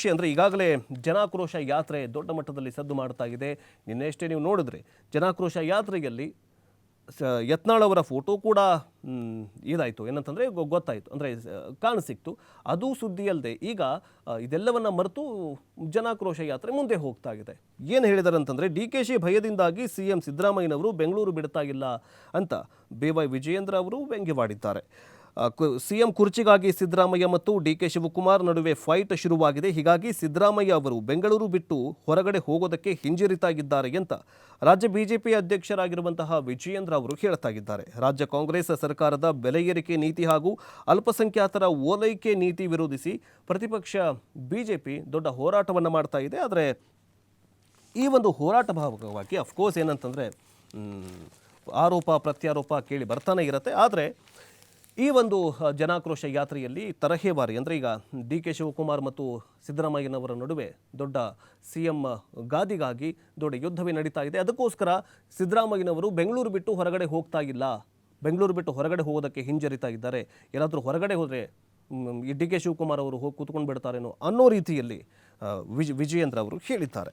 K ಅಂದರೆ ಈಗಾಗಲೇ ಜನಾಕ್ರೋಶ ಯಾತ್ರೆ ದೊಡ್ಡ ಮಟ್ಟದಲ್ಲಿ ಸದ್ದು ಮಾಡ್ತಾ ಇದೆ. ನಿನ್ನೆಷ್ಟೇ ನೀವು ನೋಡಿದ್ರೆ ಜನಾಕ್ರೋಶ ಯಾತ್ರೆಯಲ್ಲಿ ಯತ್ನಾಳ್ ಅವರ ಫೋಟೋ ಕೂಡ ಇದಾಯಿತು, ಏನಂತಂದರೆ ಗೊತ್ತಾಯಿತು, ಅಂದರೆ ಕಾಣಸಿಕ್ತು. ಅದು ಸುದ್ದಿಯಲ್ಲದೆ ಈಗ ಇದೆಲ್ಲವನ್ನ ಮರೆತು ಜನಾಕ್ರೋಶ ಯಾತ್ರೆ ಮುಂದೆ ಹೋಗ್ತಾ ಇದೆ. ಏನು ಹೇಳಿದ್ದಾರೆ ಅಂತಂದರೆ, DKಶಿ ಭಯದಿಂದಾಗಿ CM ಸಿದ್ದರಾಮಯ್ಯನವರು ಬೆಂಗಳೂರು ಬಿಡ್ತಾ ಇಲ್ಲ ಅಂತ BY ವಿಜಯೇಂದ್ರ ಅವರು ವ್ಯಂಗ್ಯವಾಡಿದ್ದಾರೆ. CM ಕುರ್ಚಿಗಾಗಿ ಸಿದ್ದರಾಮಯ್ಯ ಮತ್ತು DK ಶಿವಕುಮಾರ್ ನಡುವೆ ಫೈಟ್ ಶುರುವಾಗಿದೆ. ಹೀಗಾಗಿ ಸಿದ್ದರಾಮಯ್ಯ ಅವರು ಬೆಂಗಳೂರು ಬಿಟ್ಟು ಹೊರಗಡೆ ಹೋಗೋದಕ್ಕೆ ಹಿಂಜರಿತಾ ಇದ್ದಾರೆ ಅಂತ ರಾಜ್ಯ BJP ಅಧ್ಯಕ್ಷರಾಗಿರುವಂತಹ ವಿಜಯೇಂದ್ರ ಅವರು ಹೇಳ್ತಾ ಇದ್ದಾರೆ. ರಾಜ್ಯ ಕಾಂಗ್ರೆಸ್ ಸರ್ಕಾರದ ಬೆಲೆ ಏರಿಕೆ ನೀತಿ ಹಾಗೂ ಅಲ್ಪಸಂಖ್ಯಾತರ ಓಲೈಕೆ ನೀತಿ ವಿರೋಧಿಸಿ ಪ್ರತಿಪಕ್ಷ BJP ದೊಡ್ಡ ಹೋರಾಟವನ್ನು ಮಾಡ್ತಾ ಇದೆ. ಆದರೆ ಈ ಒಂದು ಹೋರಾಟ ಭಾಗವಾಗಿ ಅಫ್ಕೋರ್ಸ್ ಏನಂತಂದರೆ ಆರೋಪ ಪ್ರತ್ಯಾರೋಪ ಕೇಳಿ ಬರ್ತಾನೆ ಇರುತ್ತೆ. ಆದರೆ ಈ ಒಂದು ಜನಾಕ್ರೋಶ ಯಾತ್ರೆಯಲ್ಲಿ ತರಹೇವಾರಿ ಅಂದರೆ ಈಗ DK ಶಿವಕುಮಾರ್ ಮತ್ತು ಸಿದ್ದರಾಮಯ್ಯನವರ ನಡುವೆ ದೊಡ್ಡ CM ಗಾದಿಗಾಗಿ ದೊಡ್ಡ ಯುದ್ಧವೇ ನಡೀತಾ ಇದೆ. ಅದಕ್ಕೋಸ್ಕರ ಸಿದ್ದರಾಮಯ್ಯನವರು ಬೆಂಗಳೂರು ಬಿಟ್ಟು ಹೊರಗಡೆ ಹೋಗ್ತಾ ಇಲ್ಲ, ಬೆಂಗಳೂರು ಬಿಟ್ಟು ಹೊರಗಡೆ ಹೋಗೋದಕ್ಕೆ ಹಿಂಜರಿತಾ ಇದ್ದಾರೆ. ಏನಾದರೂ ಹೊರಗಡೆ ಹೋದರೆ ಈ DK ಶಿವಕುಮಾರ್ ಅವರು ಹೋಗಿ ಕೂತ್ಕೊಂಡು ಬಿಡ್ತಾರೇನೋ ಅನ್ನೋ ರೀತಿಯಲ್ಲಿ ವಿಜಯೇಂದ್ರ ಅವರು ಹೇಳಿದ್ದಾರೆ.